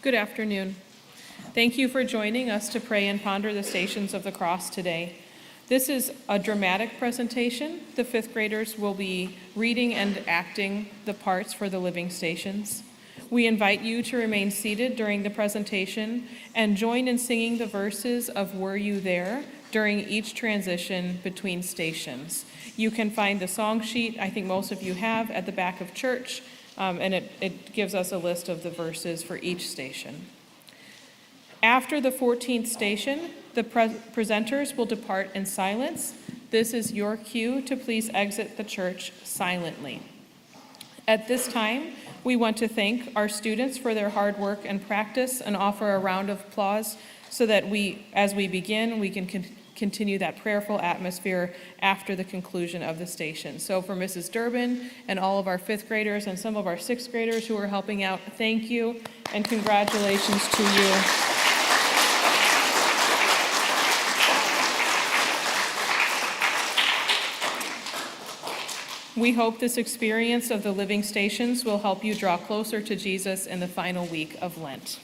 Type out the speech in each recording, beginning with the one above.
Good afternoon. Thank you for joining us to pray and ponder the Stations of the Cross today. This is a dramatic presentation. The fifth graders will be reading and acting the parts for the living stations. We invite you to remain seated during the presentation and join in singing the verses of Were You There during each transition between stations. You can find the song sheet, I think most of you have, at the back of church. And it gives us a list of the verses for each station. After the 14th station, the presenters will depart in silence. This is your cue to please exit the church silently. At this time, we want to thank our students for their hard work and practice and offer a round of applause so that as we begin, we can continue that prayerful atmosphere after the conclusion of the station. So for Mrs. Durbin and all of our fifth graders and some of our sixth graders who are helping out, thank you and congratulations to you. We hope this experience of the living stations will help you draw closer to Jesus in the final week of Lent.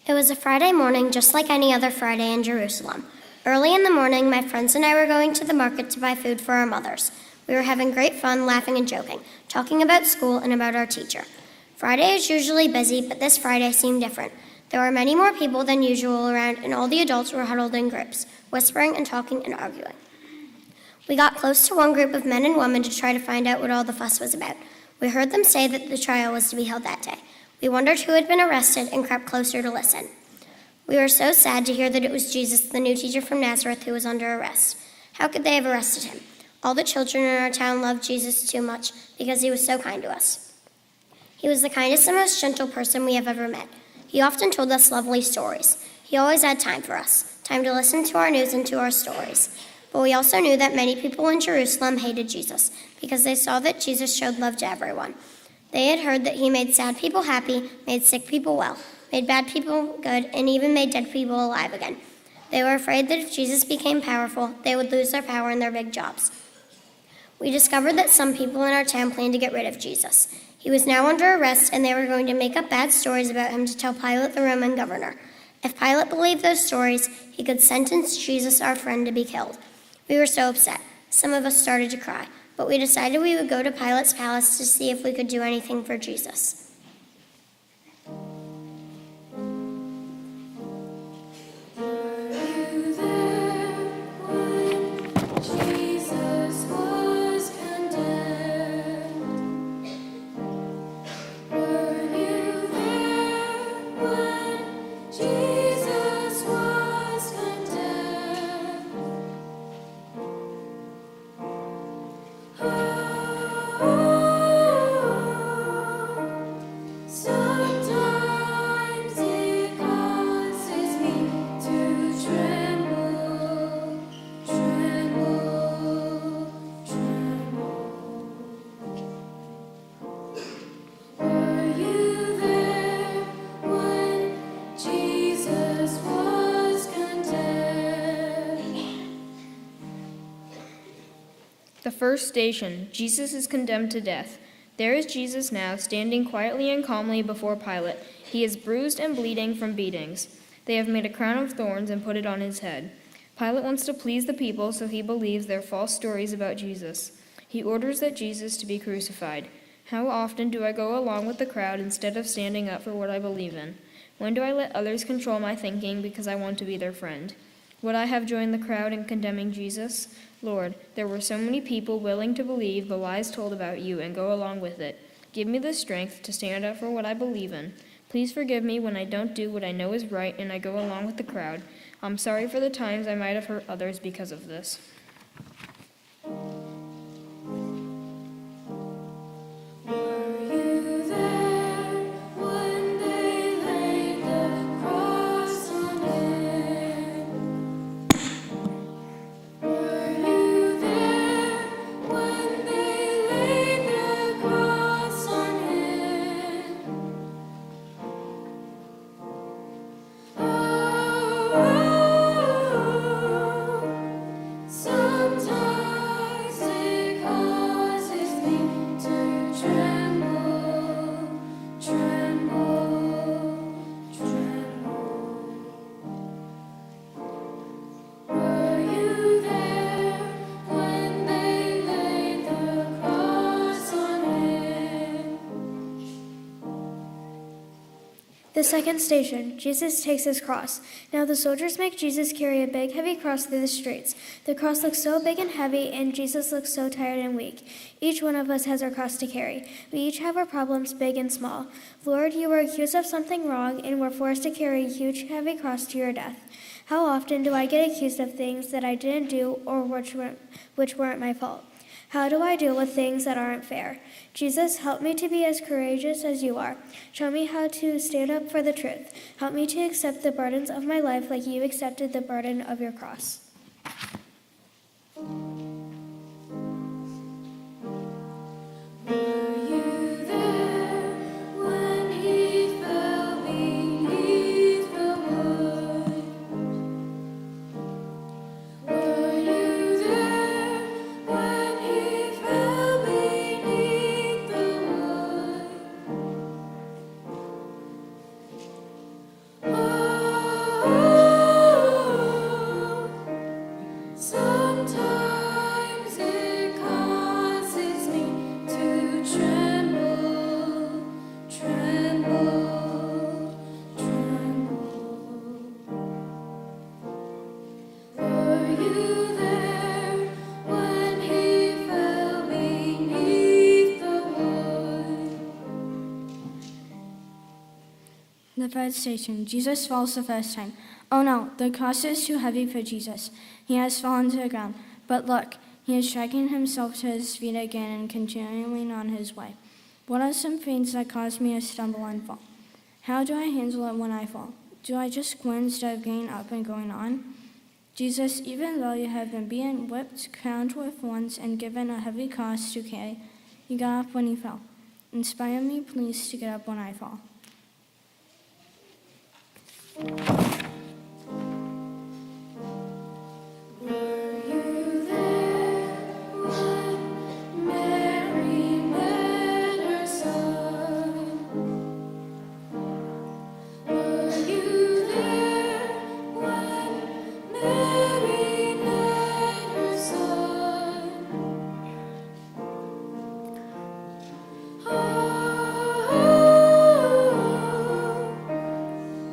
It was a Friday morning just like any other Friday in Jerusalem. Early in the morning, my friends and I were going to the market to buy food for our mothers. We were having great fun, laughing and joking, talking about school and about our teacher. Friday is usually busy, but this Friday seemed different. There were many more people than usual around, and all the adults were huddled in groups, whispering and talking and arguing. We got close to one group of men and women to try to find out what all the fuss was about. We heard them say that the trial was to be held that day. We wondered who had been arrested and crept closer to listen. We were so sad to hear that it was Jesus, the new teacher from Nazareth, who was under arrest. How could they have arrested him? All the children in our town loved Jesus too much because he was so kind to us. He was the kindest and most gentle person we have ever met. He often told us lovely stories. He always had time for us, time to listen to our news and to our stories. But we also knew that many people in Jerusalem hated Jesus because they saw that Jesus showed love to everyone. They had heard that he made sad people happy, made sick people well, made bad people good, and even made dead people alive again. They were afraid that if Jesus became powerful, they would lose their power and their big jobs. We discovered that some people in our town planned to get rid of Jesus. He was now under arrest, and they were going to make up bad stories about him to tell Pilate, the Roman governor. If Pilate believed those stories, he could sentence Jesus, our friend, to be killed. We were so upset. Some of us started to cry. But we decided we would go to Pilate's palace to see if we could do anything for Jesus. first station, Jesus is condemned to death. There is Jesus now, standing quietly and calmly before Pilate. He is bruised and bleeding from beatings. They have made a crown of thorns and put it on his head. Pilate wants to please the people, so he believes their false stories about Jesus. He orders that Jesus to be crucified. How often do I go along with the crowd instead of standing up for what I believe in? When do I let others control my thinking because I want to be their friend? Would I have joined the crowd in condemning Jesus? Lord, there were so many people willing to believe the lies told about you and go along with it. Give me the strength to stand up for what I believe in. Please forgive me when I don't do what I know is right and I go along with the crowd. I'm sorry for the times I might have hurt others because of this. Sometimes it causes me to tremble, tremble, tremble. Were you there when they laid the cross on him? The second station, Jesus takes his cross. Now the soldiers make Jesus carry a big, heavy cross through the streets. The cross looks so big and heavy, and Jesus looks so tired and weak. Each one of us has our cross to carry. We each have our problems, big and small. Lord, you were accused of something wrong, and were forced to carry a huge, heavy cross to your death. How often do I get accused of things that I didn't do or which weren't my fault? How do I deal with things that aren't fair? Jesus, help me to be as courageous as you are. Show me how to stand up for the truth. Help me to accept the burdens of my life like you accepted the burden of your cross. Were you there when he fell beneath the wood? Were you there when he fell beneath the wood? Sometimes it causes me to tremble, tremble, tremble. Were you there when he fell beneath the wood? The third station, Jesus falls the first time. Oh no, the cross is too heavy for Jesus. He has fallen to the ground. But look, he is dragging himself to his feet again and continuing on his way. What are some things that cause me to stumble and fall? How do I handle it when I fall? Do I just quit instead of getting up and going on? Jesus, even though you have been beaten, whipped, crowned with thorns, and given a heavy cross to carry, you got up when you fell. Inspire me, please, to get up when I fall. Were you there when Mary met her son? Were you there when Mary met her son?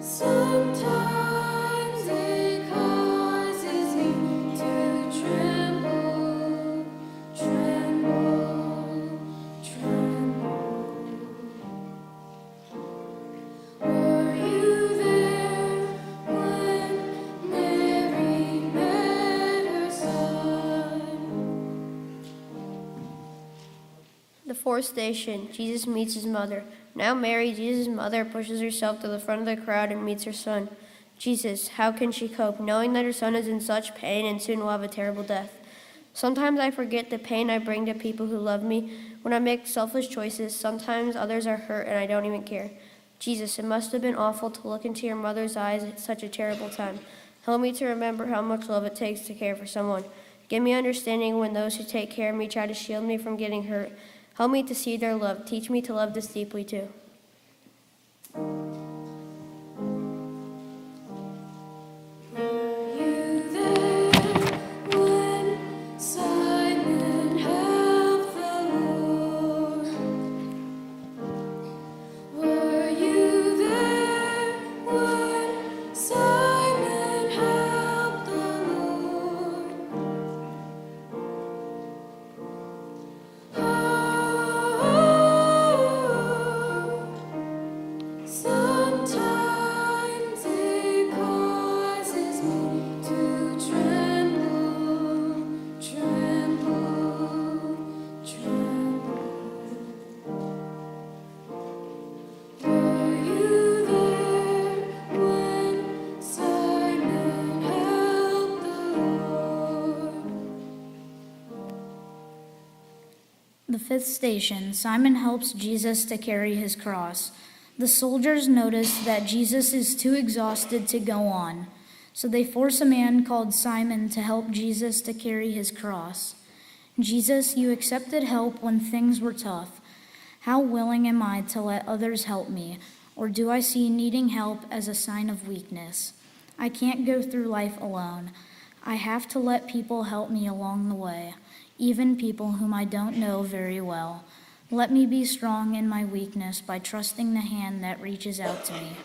Sometimes it causes me to tremble, tremble, tremble. Were you there when Mary met her son? The fourth station, Jesus meets his mother. Now Mary, Jesus' mother, pushes herself to the front of the crowd and meets her son. Jesus, how can she cope, knowing that her son is in such pain and soon will have a terrible death? Sometimes I forget the pain I bring to people who love me. When I make selfish choices, sometimes others are hurt and I don't even care. Jesus, it must have been awful to look into your mother's eyes at such a terrible time. Help me to remember how much love it takes to care for someone. Give me understanding when those who take care of me try to shield me from getting hurt. Help me to see their love. Teach me to love this deeply too. You there when Simon helped the Lord? Were you there when Simon helped the Lord? Sometimes it causes me to tremble, tremble, tremble. Were you there when Simon helped the Lord? The fifth station, Simon helps Jesus to carry his cross. The soldiers notice that Jesus is too exhausted to go on, so they force a man called Simon to help Jesus to carry his cross. Jesus, you accepted help when things were tough. How willing am I to let others help me, or do I see needing help as a sign of weakness? I can't go through life alone. I have to let people help me along the way, even people whom I don't know very well. Let me be strong in my weakness by trusting the hand that reaches out to me.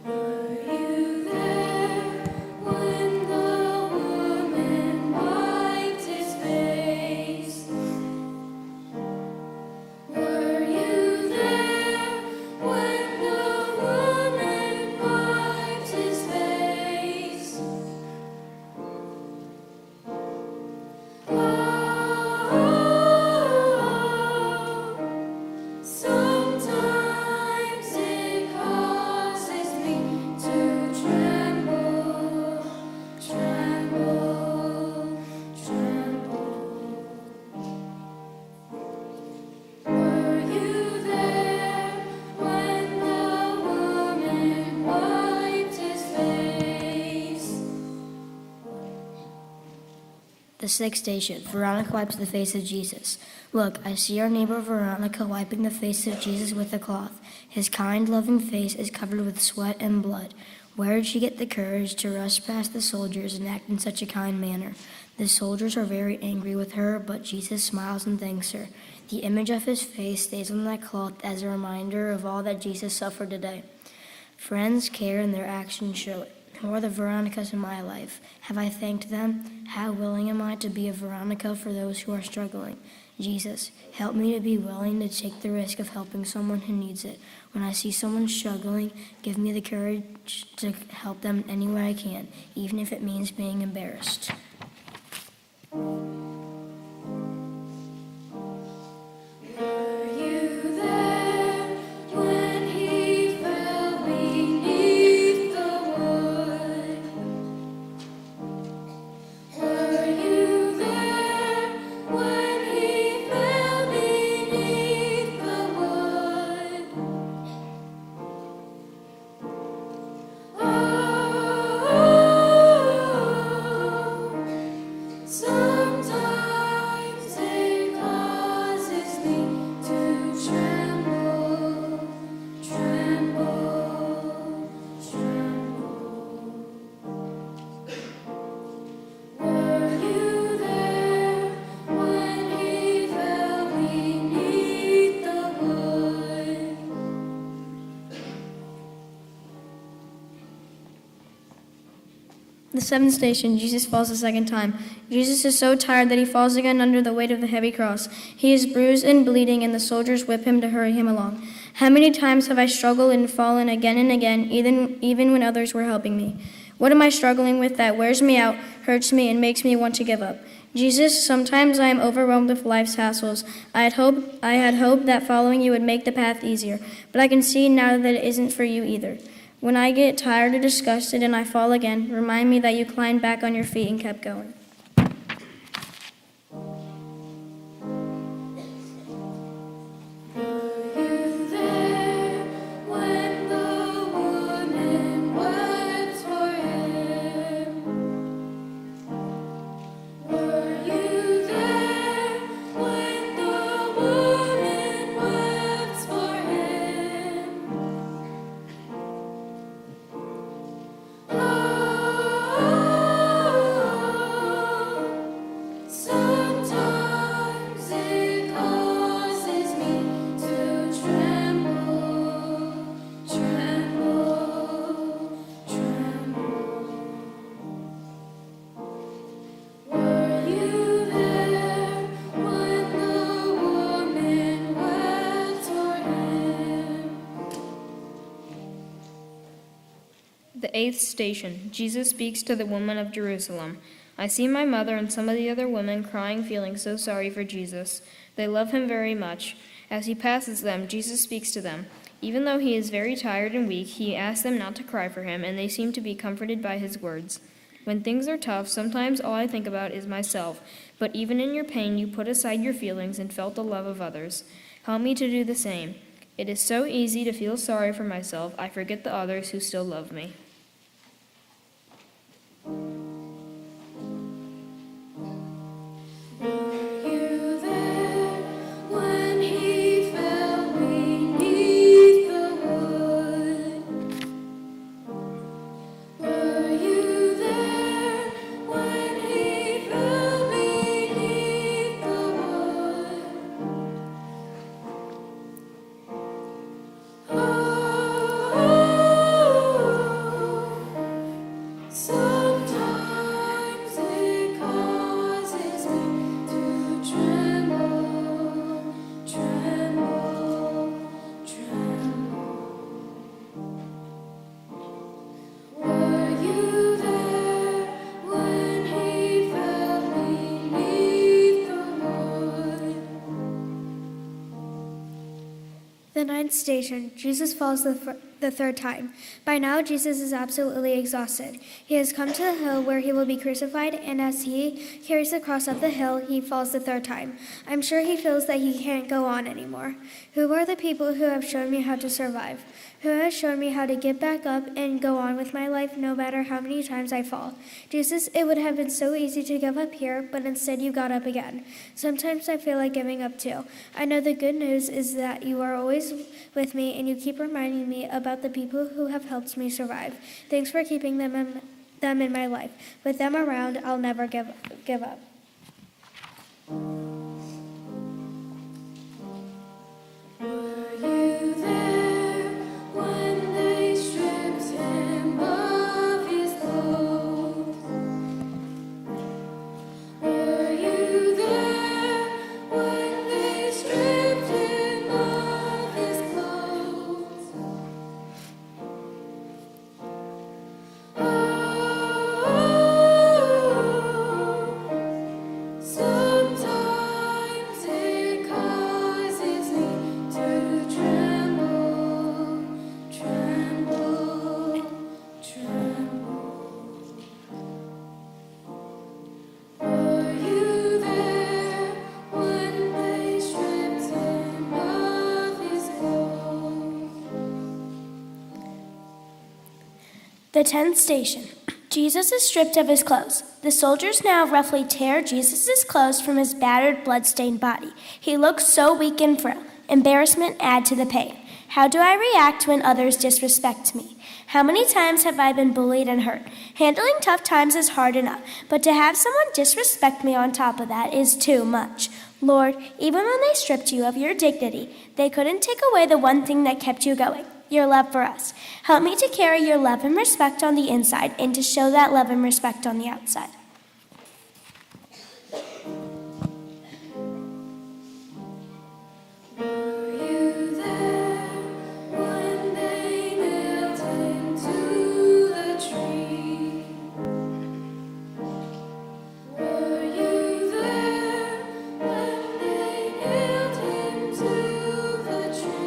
Were you there when the woman wiped his face? Were you there when the woman wiped his face? Sometimes it causes me to tremble, tremble, tremble. Were you there when the woman wiped his face? The sixth station, Veronica wipes the face of Jesus. Look, I see our neighbor Veronica wiping the face of Jesus with a cloth. His kind, loving face is covered with sweat and blood. Where did she get the courage to rush past the soldiers and act in such a kind manner? The soldiers are very angry with her, but Jesus smiles and thanks her. The image of his face stays on that cloth as a reminder of all that Jesus suffered today. Friends care and their actions show it. Who are the Veronicas in my life? Have I thanked them? How willing am I to be a Veronica for those who are struggling? Jesus, help me to be willing to take the risk of helping someone who needs it. When I see someone struggling, give me the courage to help them any way I can, even if it means being embarrassed. Were you there when he fell beneath the wood? Were you there when he fell beneath the wood? Sometimes it causes me to tremble, tremble, tremble. Were you there when he fell beneath the wood? The seventh station, Jesus falls a second time. Jesus is so tired that he falls again under the weight of the heavy cross. He is bruised and bleeding, and the soldiers whip him to hurry him along. How many times have I struggled and fallen again and again, even when others were helping me? What am I struggling with that wears me out, hurts me, and makes me want to give up? Jesus, sometimes I am overwhelmed with life's hassles. I had hoped that following you would make the path easier, but I can see now that it isn't for you either. When I get tired or disgusted and I fall again, remind me that you climbed back on your feet and kept going. Were you there when the woman The 8th station, Jesus speaks to the woman of Jerusalem. I see my mother and some of the other women crying, feeling so sorry for Jesus. They love him very much. As he passes them, Jesus speaks to them. Even though he is very tired and weak, he asks them not to cry for him, and they seem to be comforted by his words. When things are tough, sometimes all I think about is myself, but even in your pain, you put aside your feelings and felt the love of others. Help me to do the same. It is so easy to feel sorry for myself, I forget the others who still love me. You there when he fell beneath the wood? Were you there when he fell beneath the wood? Sometimes it causes me to tremble, tremble, tremble. Were you there when he fell beneath the wood? The 9th station, Jesus falls the third time. By now, Jesus is absolutely exhausted. He has come to the hill where he will be crucified, and as he carries the cross up the hill, he falls the third time. I'm sure he feels that he can't go on anymore. Who are the people who have shown me how to survive? Who has shown me how to get back up and go on with my life no matter how many times I fall? Jesus, it would have been so easy to give up here, but instead you got up again. Sometimes I feel like giving up too. I know the good news is that you are always with me and you keep reminding me about the people who have helped me survive. Thanks for keeping them in my life. With them around, I'll never give up. Were you there when they stripped him of his clothes? Were you there when they stripped him of his clothes? Sometimes it causes me to tremble, tremble, tremble. Were you there when they stripped him of his clothes? The 10th station. Jesus is stripped of his clothes. The soldiers now roughly tear Jesus' clothes from his battered, blood-stained body. He looks so weak and frail. Embarrassment add to the pain. How do I react when others disrespect me? How many times have I been bullied and hurt? Handling tough times is hard enough, but to have someone disrespect me on top of that is too much. Lord, even when they stripped you of your dignity, they couldn't take away the one thing that kept you going. Your love for us. Help me to carry your love and respect on the inside and to show that love and respect on the outside. Were you there when they nailed him to the tree? Were you there when they nailed him to the tree?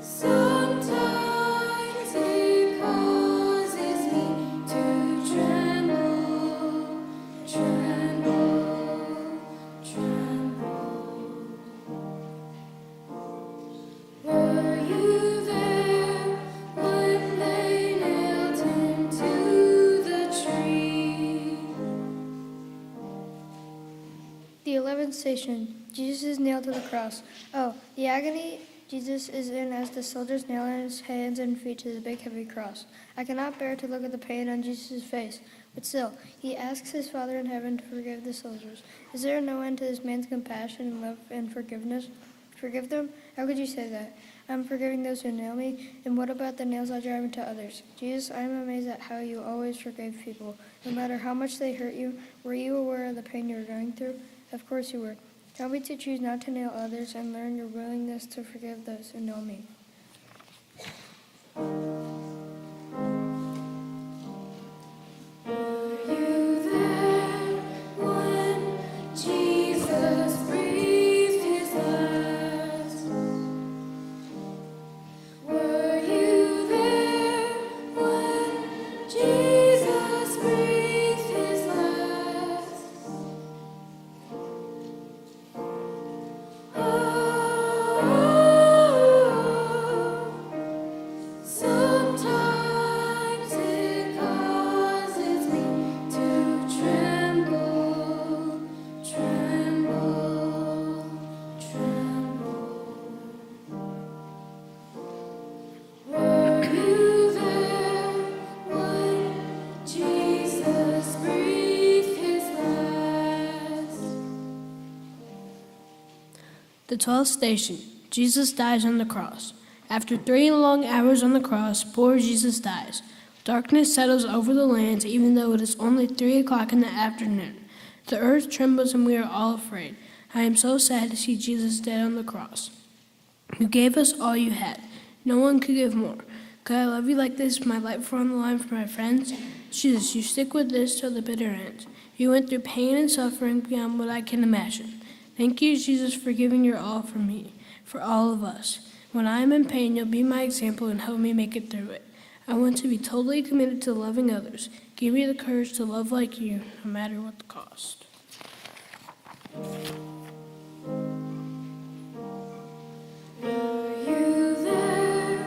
Sometimes it causes me to tremble, tremble, tremble. Were you there when they nailed him to the tree? The 11th station, Jesus is nailed to the cross. Oh, the agony Jesus is in as the soldiers nail his hands and feet to the big heavy cross. I cannot bear to look at the pain on Jesus' face, but still, he asks his Father in heaven to forgive the soldiers. Is there no end to this man's compassion and love and forgiveness? Forgive them? How could you say that? I'm forgiving those who nail me, and what about the nails I drive into others? Jesus, I am amazed at how you always forgave people, no matter how much they hurt you. Were you aware of the pain you were going through? Of course you were. Help me to choose not to nail others and learn your willingness to forgive those who know me. Jesus breathed his last. Were you there when Jesus breathed his last? Sometimes it causes me to tremble, tremble, tremble. Were you there when Jesus breathed his last? The 12th station, Jesus dies on the cross. After 3 long hours on the cross, poor Jesus dies. Darkness settles over the lands, even though it is only 3 o'clock in the afternoon. The earth trembles and we are all afraid. I am so sad to see Jesus dead on the cross. You gave us all you had. No one could give more. Could I love you like this, my life were on the line for my friends? Jesus, you stick with this till the bitter end. You went through pain and suffering beyond what I can imagine. Thank you, Jesus, for giving your all for me, for all of us. When I am in pain, you'll be my example and help me make it through it. I want to be totally committed to loving others. Give me the courage to love like you, no matter what the cost. Were you there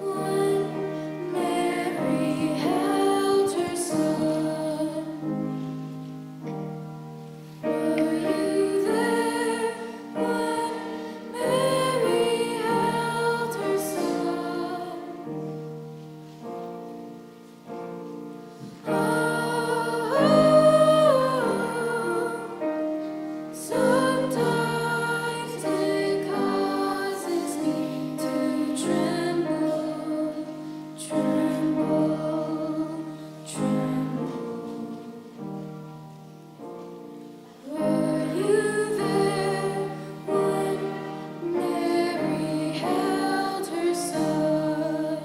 when Mary held her son? Were you there when Mary held her son? Sometimes it causes me to tremble, tremble, tremble. Were you there when Mary held her son?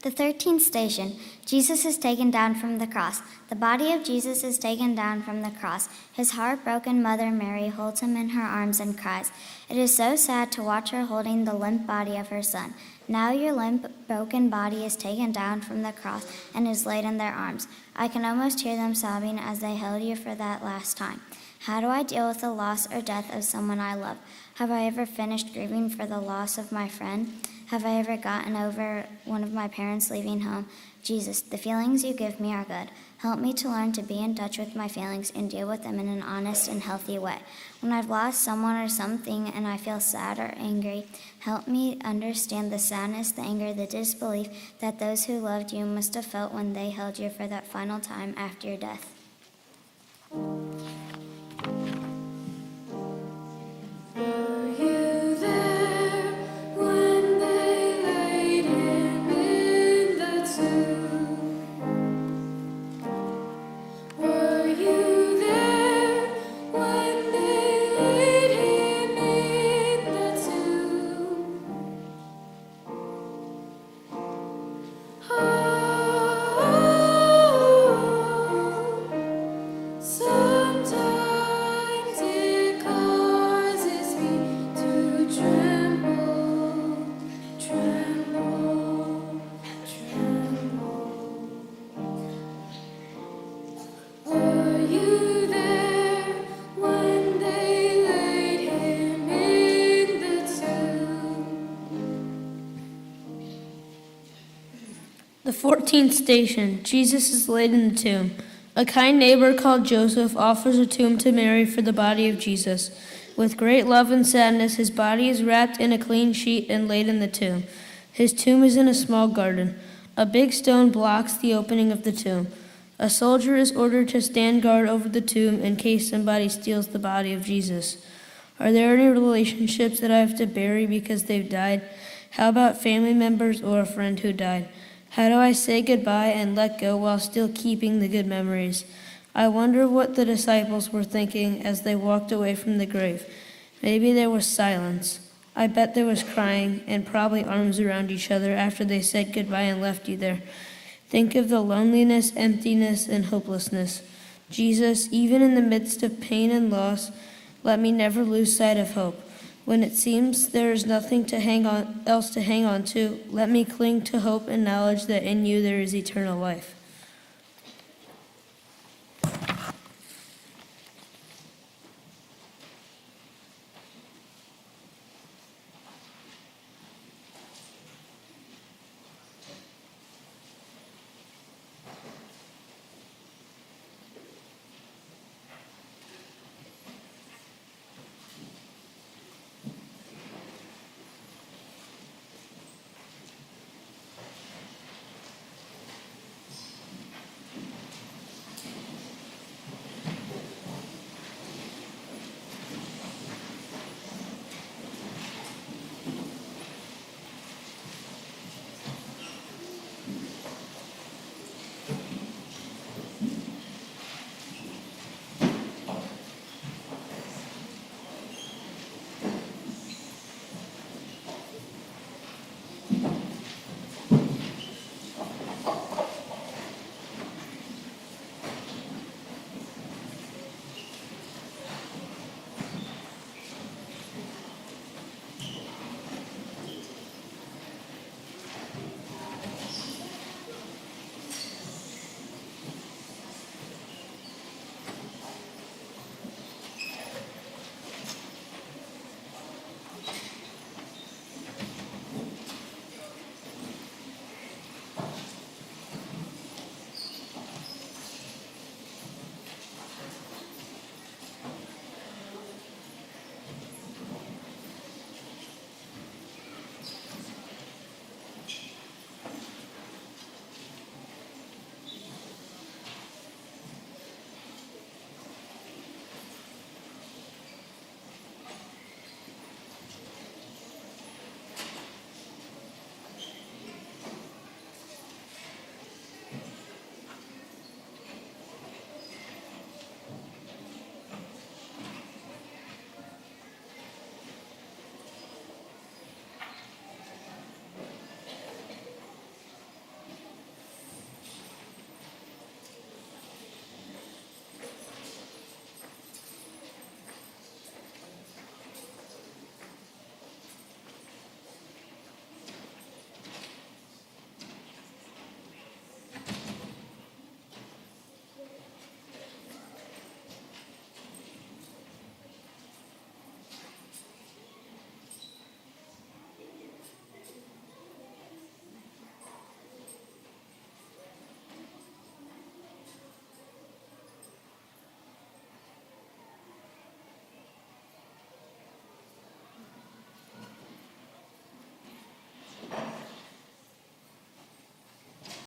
The 13th station, Jesus is taken down from the cross. The body of Jesus is taken down from the cross. His heartbroken mother Mary holds him in her arms and cries. It is so sad to watch her holding the limp body of her son. Now your limp, broken body is taken down from the cross and is laid in their arms. I can almost hear them sobbing as they held you for that last time. How do I deal with the loss or death of someone I love? Have I ever finished grieving for the loss of my friend? Have I ever gotten over one of my parents leaving home? Jesus, the feelings you give me are good. Help me to learn to be in touch with my feelings and deal with them in an honest and healthy way. When I've lost someone or something and I feel sad or angry, help me understand the sadness, the anger, the disbelief that those who loved you must have felt when they held you for that final time after your death. Were you there when they laid him in the tomb? Were you there when they laid him in the tomb? Sometimes it causes me to tremble, tremble, tremble. Were you there when they laid him in the tomb? The 14th station, Jesus is laid in the tomb. A kind neighbor called Joseph offers a tomb to Mary for the body of Jesus. With great love and sadness, his body is wrapped in a clean sheet and laid in the tomb. His tomb is in a small garden. A big stone blocks the opening of the tomb. A soldier is ordered to stand guard over the tomb in case somebody steals the body of Jesus. Are there any relationships that I have to bury because they've died? How about family members or a friend who died? How do I say goodbye and let go while still keeping the good memories? I wonder what the disciples were thinking as they walked away from the grave. Maybe there was silence. I bet there was crying and probably arms around each other after they said goodbye and left you there. Think of the loneliness, emptiness, and hopelessness. Jesus, even in the midst of pain and loss, let me never lose sight of hope. When it seems there is nothing else to hang on to, let me cling to hope and knowledge that in you there is eternal life.